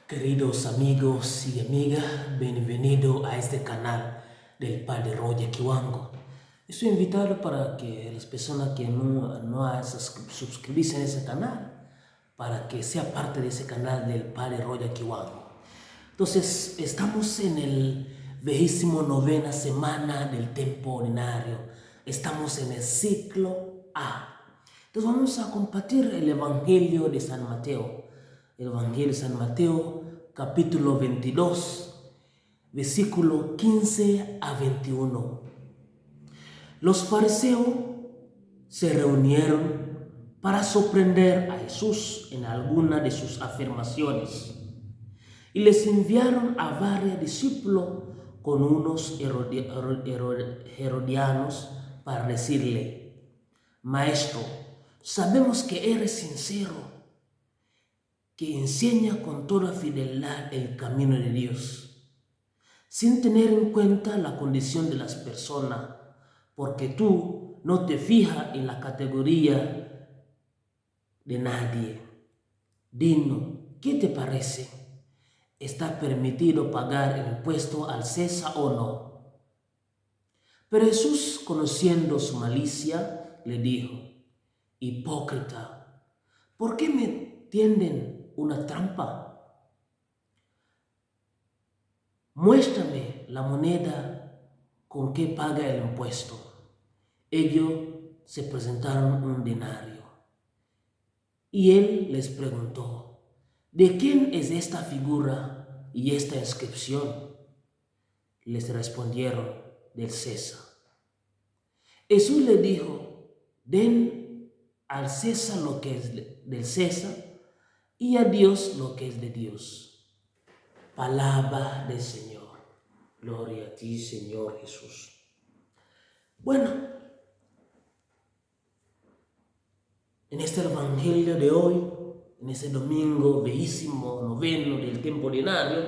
Queridos amigos y amigas, bienvenido a este canal del Padre Roger Kiwango. Estoy invitado para que las personas que no han suscribirse en ese canal, para que sea parte de ese canal del Padre Roger Kiwango. Entonces, estamos en el 29ª semana del tiempo ordinario. Estamos en el ciclo A. Entonces vamos a compartir el Evangelio de San Mateo. El Evangelio de San Mateo, capítulo 22, versículo 15 a 21. Los fariseos se reunieron para sorprender a Jesús en alguna de sus afirmaciones y les enviaron a varios discípulos con unos herodianos para decirle: Maestro, sabemos que eres sincero, que enseña con toda fidelidad el camino de Dios, sin tener en cuenta la condición de las personas, porque tú no te fijas en la categoría de nadie. Dinos, ¿qué te parece? ¿Está permitido pagar el impuesto al César o no? Pero Jesús, conociendo su malicia, le dijo: Hipócrita, ¿por qué me tienden una trampa? Muéstrame la moneda con que paga el impuesto. Ellos se presentaron un denario. Y él les preguntó: ¿de quién es esta figura y esta inscripción? Les respondieron: del César. Jesús le dijo: den al César lo que es del César y a Dios lo que es de Dios. Palabra del Señor. Gloria a ti, Señor Jesús. Bueno, en este evangelio de hoy, en este domingo bellísimo, noveno del tiempo ordinario,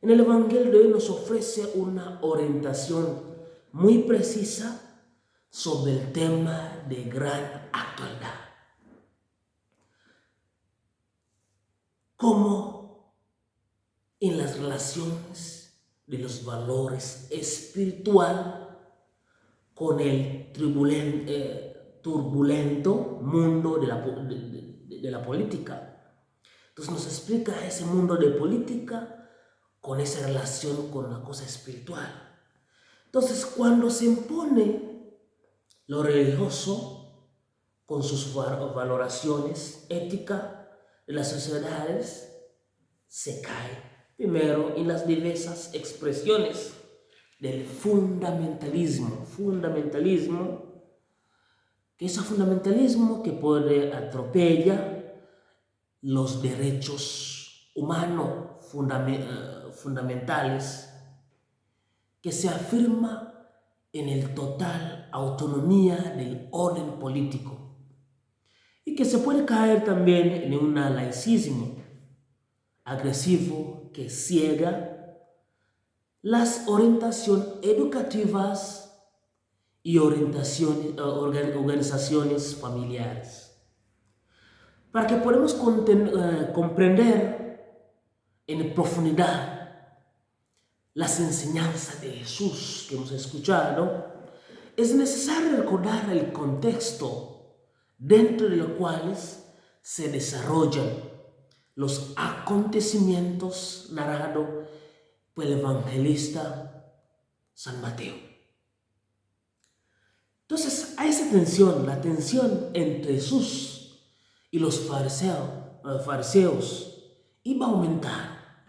en el evangelio de hoy nos ofrece una orientación muy precisa sobre el tema de gran actualidad. Cómo en las relaciones de los valores espirituales con el turbulento mundo de la política. Entonces nos explica ese mundo de política con esa relación con la cosa espiritual. Entonces, cuando se impone lo religioso con sus valoraciones éticas de las sociedades, se cae primero en las diversas expresiones del fundamentalismo, que es un fundamentalismo que puede atropellar los derechos humanos fundamentales, que se afirma en el total autonomía del orden político y que se puede caer también en un laicismo agresivo que ciega las orientaciones educativas y organizaciones familiares. Para que podamos comprender en profundidad las enseñanzas de Jesús que hemos escuchado, es necesario recordar el contexto dentro de los cuales se desarrollan los acontecimientos narrados por el evangelista San Mateo. Entonces, hay esa tensión, la tensión entre Jesús y los fariseos iba a aumentar,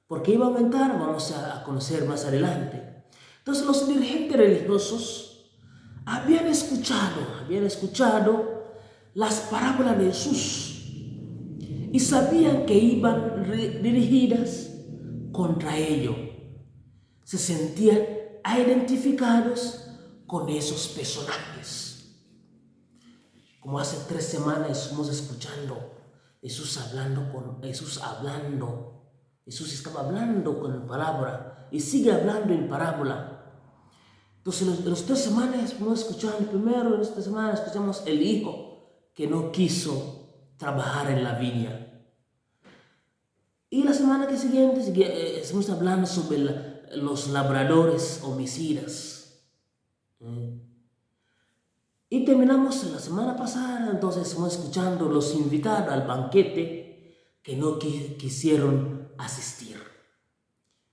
porque iba a aumentar, vamos a conocer más adelante. Entonces, los dirigentes religiosos habían escuchado las parábolas de Jesús y sabían que iban dirigidas contra ellos. Se sentían identificados con esos personajes. Como hace 3 semanas estuvimos escuchando Jesús estaba hablando con palabra y sigue hablando en parábola. Entonces en las 3 semanas estuvimos escuchando, primero en esta semana escuchamos el hijo que no quiso trabajar en la viña. Y la semana que siguiente estamos hablando sobre los labradores homicidas. Y terminamos la semana pasada, entonces estamos escuchando los invitados al banquete que no quisieron asistir.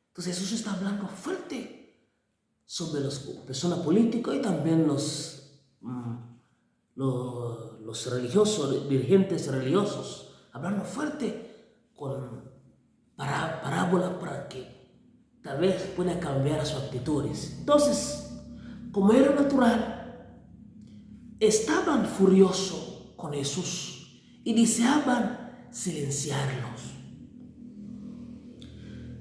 Entonces Jesús está hablando fuerte sobre las personas políticas y también los religiosos, dirigentes religiosos, hablando fuerte con parábola para que tal vez pueda cambiar sus actitudes. Entonces, como era natural, estaban furiosos con Jesús y deseaban silenciarlos.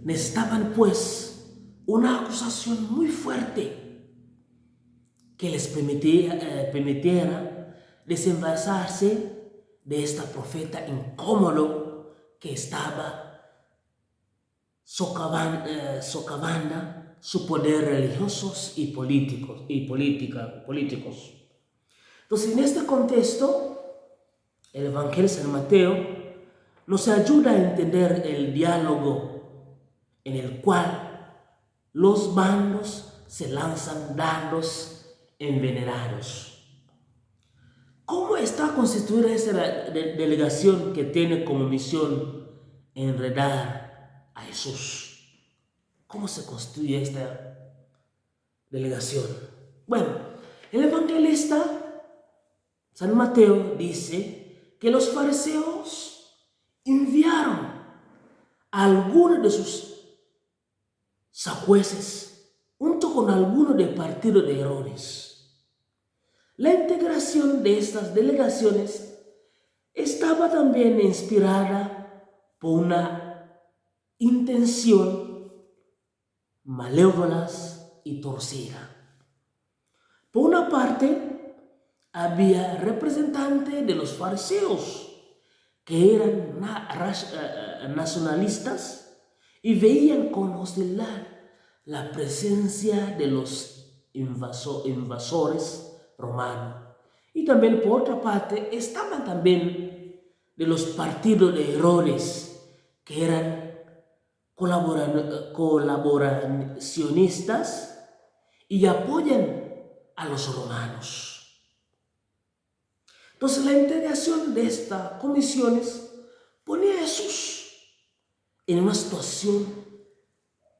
Necesitaban pues una acusación muy fuerte que les permitiera desembarazarse de esta profeta incómodo que estaba socavando su poder religiosos y políticos. Entonces, en este contexto, el Evangelio de San Mateo nos ayuda a entender el diálogo en el cual los bandos se lanzan dardos envenenados. ¿Cómo está constituida esa delegación que tiene como misión enredar a Jesús? ¿Cómo se constituye esta delegación? Bueno, el evangelista San Mateo dice que los fariseos enviaron a algunos de sus sacueces junto con algunos del partido de Herodes. La integración de estas delegaciones estaba también inspirada por una intención malévola y torcida. Por una parte, había representantes de los fariseos que eran nacionalistas y veían con hostilidad la presencia de los invasores romanos. Y también por otra parte estaban también de los partidos de Herodes, que eran colaboracionistas y apoyan a los romanos. Entonces la integración de estas comisiones ponía a Jesús en una situación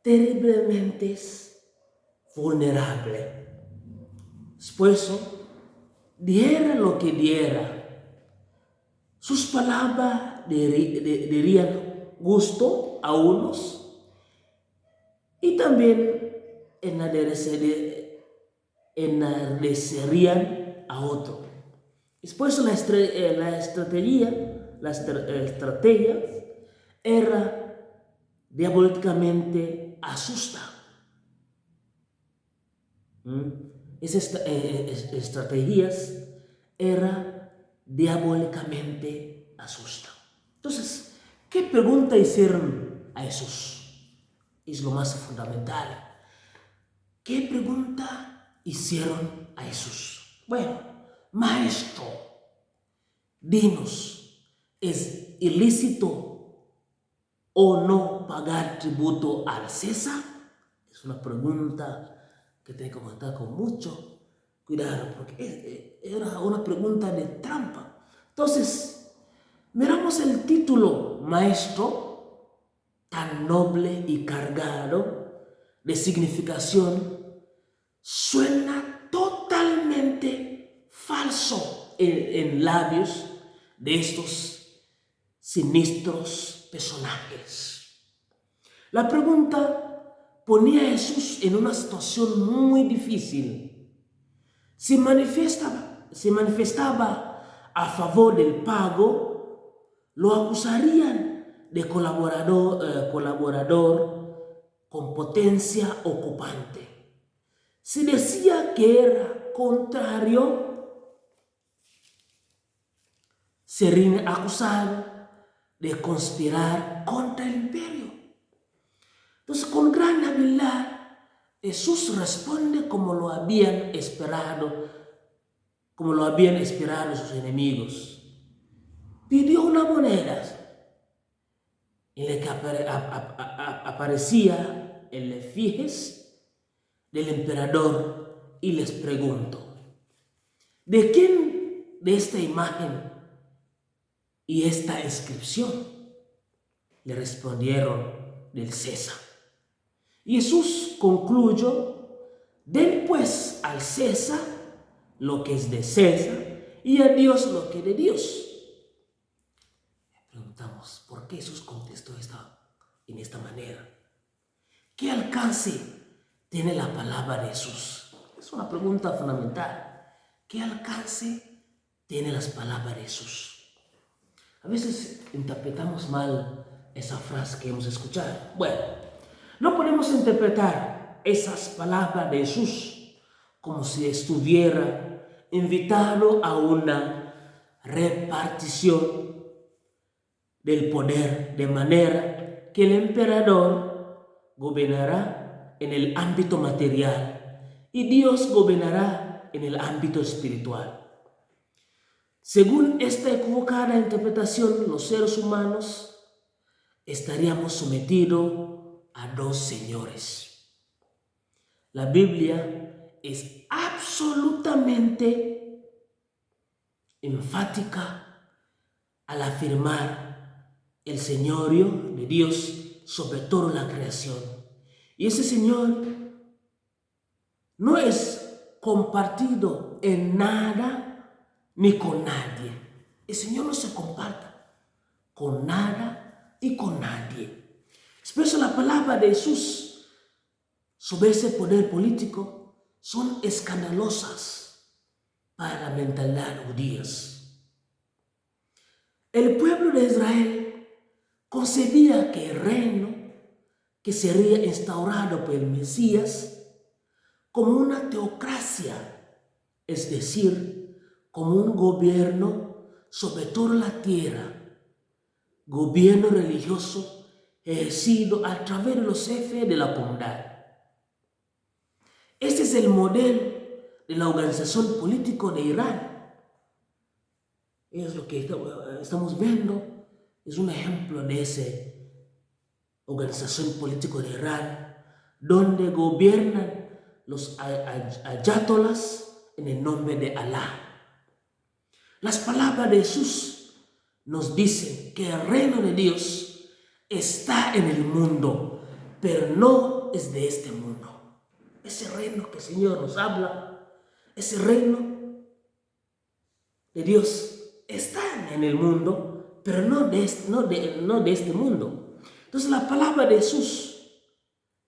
terriblemente vulnerable. Por eso, diera lo que diera, sus palabras darían gusto a unos y también enardecerían a otros. Después la estrategia era diabólicamente asusta. Esas estrategias era diabólicamente asusta. Entonces, ¿qué pregunta hicieron a Jesús? Es lo más fundamental. ¿Qué pregunta hicieron a Jesús? Bueno, Maestro, dinos, ¿es ilícito o no pagar tributo al César? Es una pregunta que tiene que contestar con mucho cuidado, porque era una pregunta de trampa. Entonces, miramos el título Maestro, tan noble y cargado de significación, suena totalmente falso en labios de estos siniestros personajes. La pregunta ponía a Jesús en una situación muy difícil. Si manifestaba a favor del pago, lo acusarían de colaborador con potencia ocupante. Si decía que era contrario, sería acusado de conspirar contra el imperio. Entonces, con gran habilidad, Jesús responde como lo habían esperado sus enemigos. Pidió una moneda. en el que aparecía el efigies del emperador y les pregunto, ¿de quién de esta imagen y esta inscripción? Le respondieron, del César. Y Jesús concluyó, den pues al César lo que es de César y a Dios lo que es de Dios. Preguntamos, ¿por qué Jesús contestó en esta manera? ¿Qué alcance tiene la palabra de Jesús? Es una pregunta fundamental. ¿Qué alcance tiene las palabras de Jesús? A veces interpretamos mal esa frase que hemos escuchado. Bueno, no podemos interpretar esas palabras de Jesús como si estuviera invitado a una repartición del poder, de manera que el emperador gobernará en el ámbito material y Dios gobernará en el ámbito espiritual. Según esta equivocada interpretación, los seres humanos estaríamos sometidos a dos señores. La Biblia es absolutamente enfática al afirmar el señorío de Dios sobre toda la creación. Y ese Señor no es compartido en nada ni con nadie. El Señor no se comparta con nada y con nadie. Es por eso la palabra de Jesús sobre ese poder político son escandalosas para la mentalidad judía. El pueblo de Israel concebía que el reino que sería instaurado por el Mesías como una teocracia, es decir, como un gobierno sobre toda la tierra, gobierno religioso ejercido a través de los jefes de la comunidad. Este es el modelo de la organización política de Irán. Es lo que estamos viendo. Es un ejemplo de esa organización política de Irán, donde gobiernan los ayatolas en el nombre de Alá. Las palabras de Jesús nos dicen que el reino de Dios está en el mundo, pero no es de este mundo. Ese reino que el Señor nos habla, ese reino de Dios está en el mundo, pero no de este mundo. Entonces la palabra de Jesús,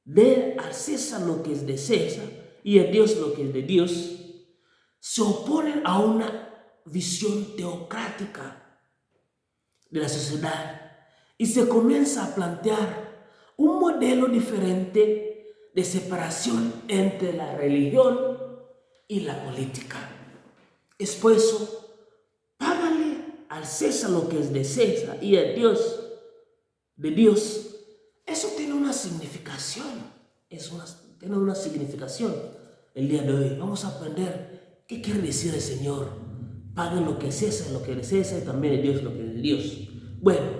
de al César lo que es de César y a Dios lo que es de Dios, se oponen a una visión teocrática de la sociedad y se comienza a plantear un modelo diferente de separación entre la religión y la política. Es por eso, al César lo que es de César y a Dios de Dios. Eso tiene una significación. Tiene una significación el día de hoy. Vamos a aprender qué quiere decir el Señor. Paguen lo que es César, lo que es de César, y también de Dios lo que es de Dios. Bueno,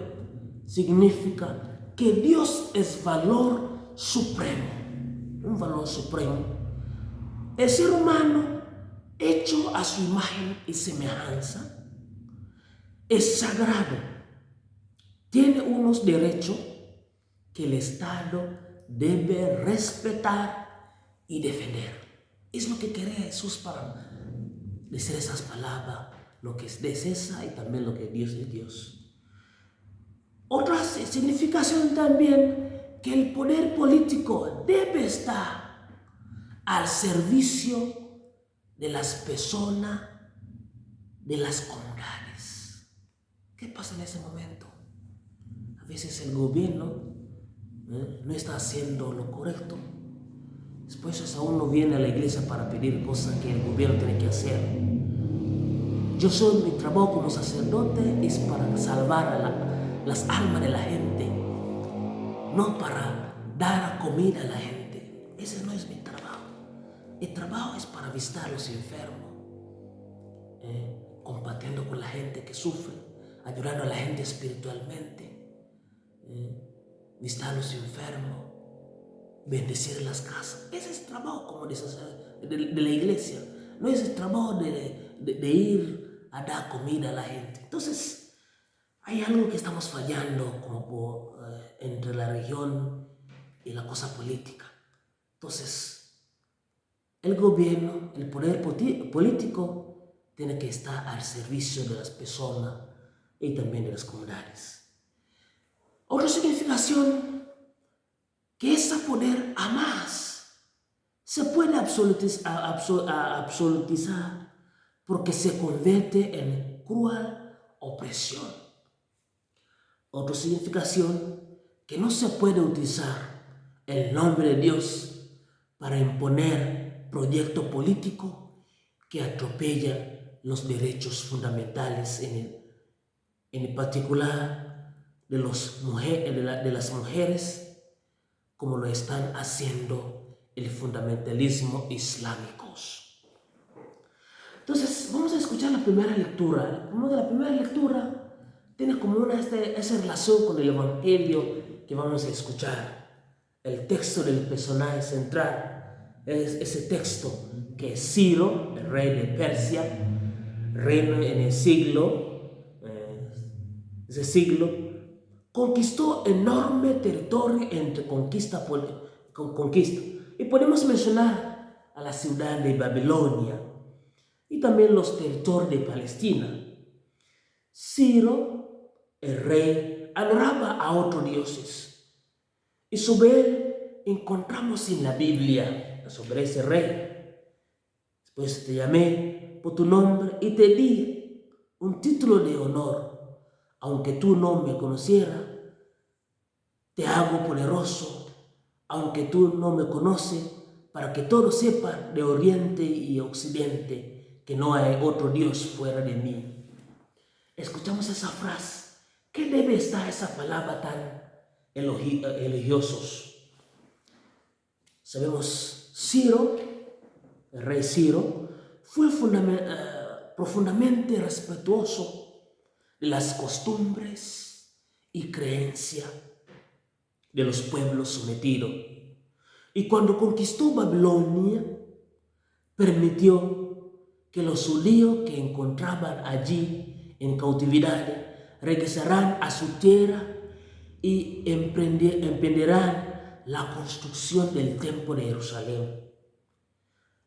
significa que Dios es valor supremo. Un valor supremo. El ser humano, hecho a su imagen y semejanza, es sagrado, tiene unos derechos que el Estado debe respetar y defender. Es lo que quería Jesús para decir esas palabras, lo que es de César y también lo que es Dios de Dios. Otra significación también, que el poder político debe estar al servicio de las personas, de las comunidades. ¿Qué pasa en ese momento? A veces el gobierno no está haciendo lo correcto. Después uno viene a la iglesia para pedir cosas que el gobierno tiene que hacer. Mi trabajo como sacerdote es para salvar las almas de la gente, no para dar comida a la gente. Ese no es mi trabajo. El trabajo es para visitar a los enfermos, compartiendo con la gente que sufre, ayudando a la gente espiritualmente, visitar a los enfermos, bendecir las casas. Ese es el trabajo como de la iglesia. No es el trabajo de ir a dar comida a la gente. Entonces, hay algo que estamos fallando como entre la religión y la cosa política. Entonces, el gobierno, el poder político tiene que estar al servicio de las personas y también de las comunidades. Otra significación que ese poder a más se puede absolutizar porque se convierte en cruel opresión. Otra significación que no se puede utilizar el nombre de Dios para imponer proyecto político que atropella los derechos fundamentales, en particular de las mujeres, como lo están haciendo el fundamentalismo islámico. Entonces, vamos a escuchar la primera lectura. La primera lectura tiene como esa relación con el Evangelio que vamos a escuchar. El texto del personaje central es ese texto que Ciro, el rey de Persia, reino en el ese siglo, conquistó enorme territorio entre conquista. Y podemos mencionar a la ciudad de Babilonia y también los territorios de Palestina. Ciro, el rey, adoraba a otros dioses. Y sobre él encontramos en la Biblia, sobre ese rey. Después te llamé por tu nombre y te di un título de honor. Aunque tú no me conocieras, te hago poderoso, aunque tú no me conoces, para que todos sepan de oriente y occidente que no hay otro Dios fuera de mí. Escuchamos esa frase. ¿Qué debe estar esa palabra tan elogiosos? Sabemos, Ciro, el rey Ciro, fue profundamente respetuoso de las costumbres y creencias de los pueblos sometidos. Y cuando conquistó Babilonia, permitió que los judíos que encontraban allí en cautividad regresaran a su tierra y emprenderán la construcción del templo de Jerusalén.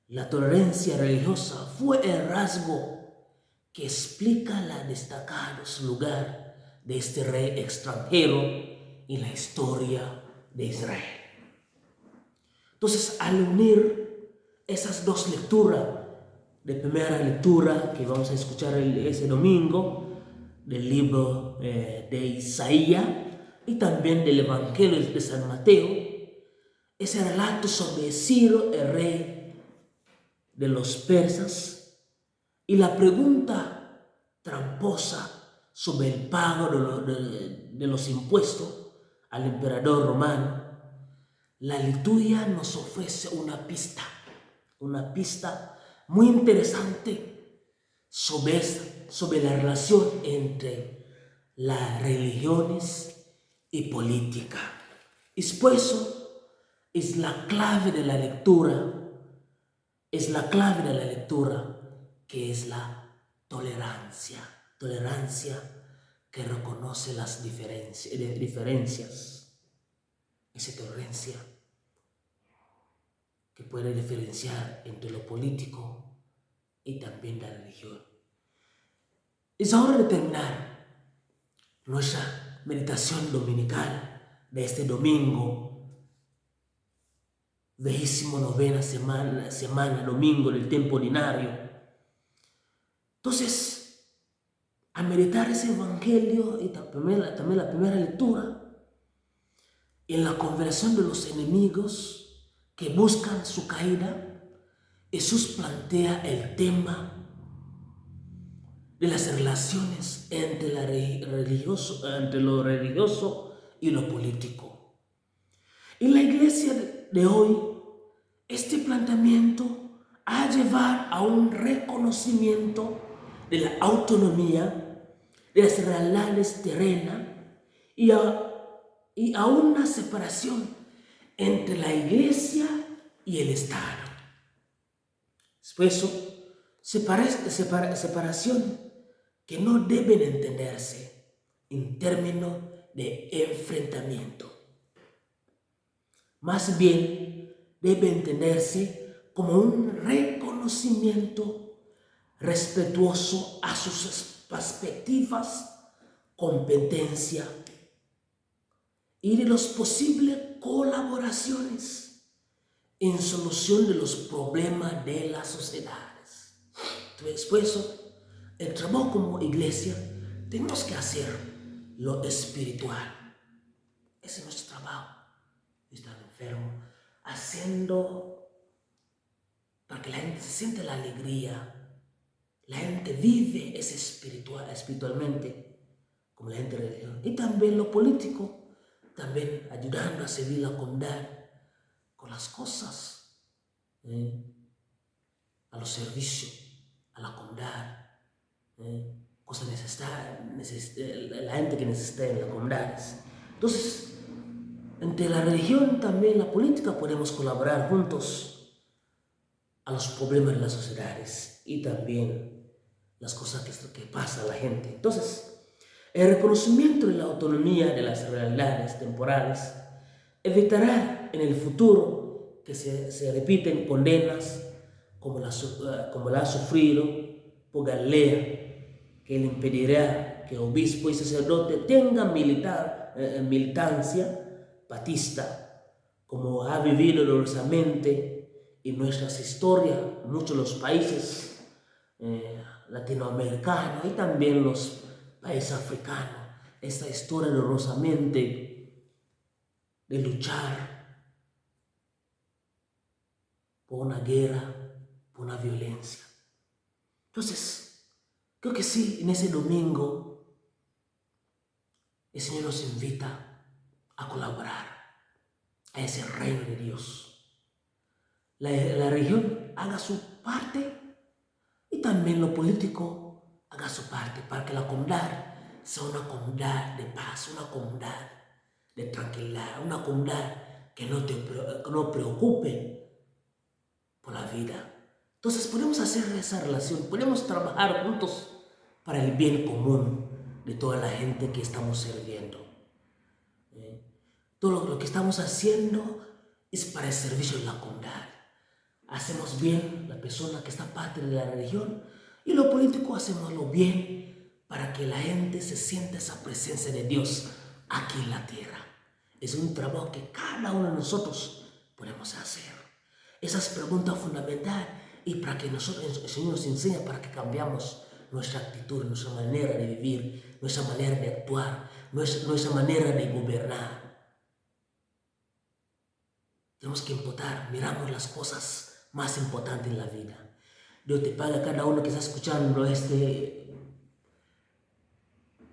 La tolerancia religiosa fue el rasgo que explica el destacado lugar de este rey extranjero en la historia de Israel. Entonces, al unir esas dos lecturas, de primera lectura que vamos a escuchar ese domingo, del libro de Isaías y también del Evangelio de San Mateo, ese relato sobre Ciro, el rey de los persas, y la pregunta tramposa sobre el pago de los impuestos al emperador romano, la liturgia nos ofrece una pista muy interesante sobre la relación entre las religiones y política. Y por eso es la clave de la lectura, que es la tolerancia que reconoce las diferencias, esa tolerancia que puede diferenciar entre lo político y también la religión. Es hora de terminar nuestra meditación dominical de este domingo, 29ª semana, domingo del tiempo ordinario. Entonces, al meditar ese evangelio y también la primera lectura, en la conversión de los enemigos que buscan su caída, Jesús plantea el tema de las relaciones entre lo religioso y lo político. En la iglesia de hoy, este planteamiento ha llevado a un reconocimiento de la autonomía de las realidades terrenas y a y a una separación entre la iglesia y el Estado. Por eso, separación que no deben entenderse en términos de enfrentamiento. Más bien, debe entenderse como un reconocimiento respetuoso a sus perspectivas, competencia y de las posibles colaboraciones en solución de los problemas de las sociedades. Entonces, por eso, el trabajo como iglesia, tenemos que hacer lo espiritual. Ese es nuestro trabajo. Estar enfermo, haciendo para que la gente se siente la alegría, la gente vive ese espiritualmente, como la gente religiosa. Y también lo político, también ayudando a servir la comunidad con las cosas, a los servicios, a la comunidad, cosas necesarias, la gente que necesita en las comunidades. Entonces, entre la religión también la política podemos colaborar juntos a los problemas de las sociedades y también las cosas que pasa a la gente. Entonces, el reconocimiento de la autonomía de las realidades temporales evitará en el futuro que se repiten condenas como la ha sufrido por Galilea, que le impedirá que obispo y sacerdote tengan militancia patista, como ha vivido dolorosamente en nuestras historias, muchos de los países latinoamericanos y también los países africanos. Esta historia dolorosamente de luchar por una guerra, por una violencia. Entonces, creo que sí, en ese domingo el Señor nos invita a colaborar a ese reino de Dios. La religión haga su parte y también lo político haga su parte para que la comunidad sea una comunidad de paz, una comunidad de tranquilidad, una comunidad que no preocupe por la vida. Entonces podemos hacer esa relación, podemos trabajar juntos para el bien común de toda la gente que estamos sirviendo. Todo lo que estamos haciendo es para el servicio de la comunidad. Hacemos bien la persona que está parte de la religión y lo político hacemos lo bien para que la gente se sienta esa presencia de Dios aquí en la tierra. Es un trabajo que cada uno de nosotros podemos hacer. Esas preguntas fundamentales y para que nosotros, el Señor nos enseña para que cambiamos nuestra actitud, nuestra manera de vivir, nuestra manera de actuar, nuestra manera de gobernar. Tenemos que miramos las cosas más importantes en la vida. Dios te pague a cada uno que está escuchando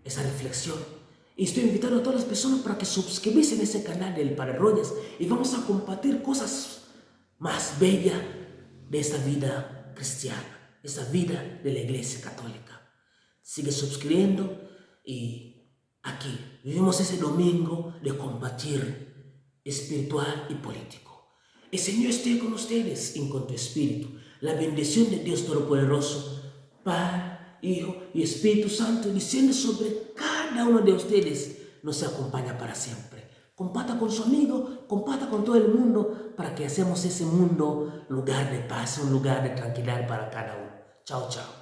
esa reflexión. Y estoy invitando a todas las personas para que suscribirse en ese canal del Padre Rojas y vamos a compartir cosas más bellas de esta vida cristiana, esta vida de la Iglesia Católica. Sigue suscribiendo y aquí vivimos ese domingo de combatir espiritual y político. El Señor esté con ustedes y con tu espíritu. La bendición de Dios Todopoderoso, Padre, Hijo y Espíritu Santo, desciende sobre cada uno de ustedes, nos acompaña para siempre. Comparta con su amigo, comparta con todo el mundo para que hacemos ese mundo lugar de paz, un lugar de tranquilidad para cada uno. Chao, chao.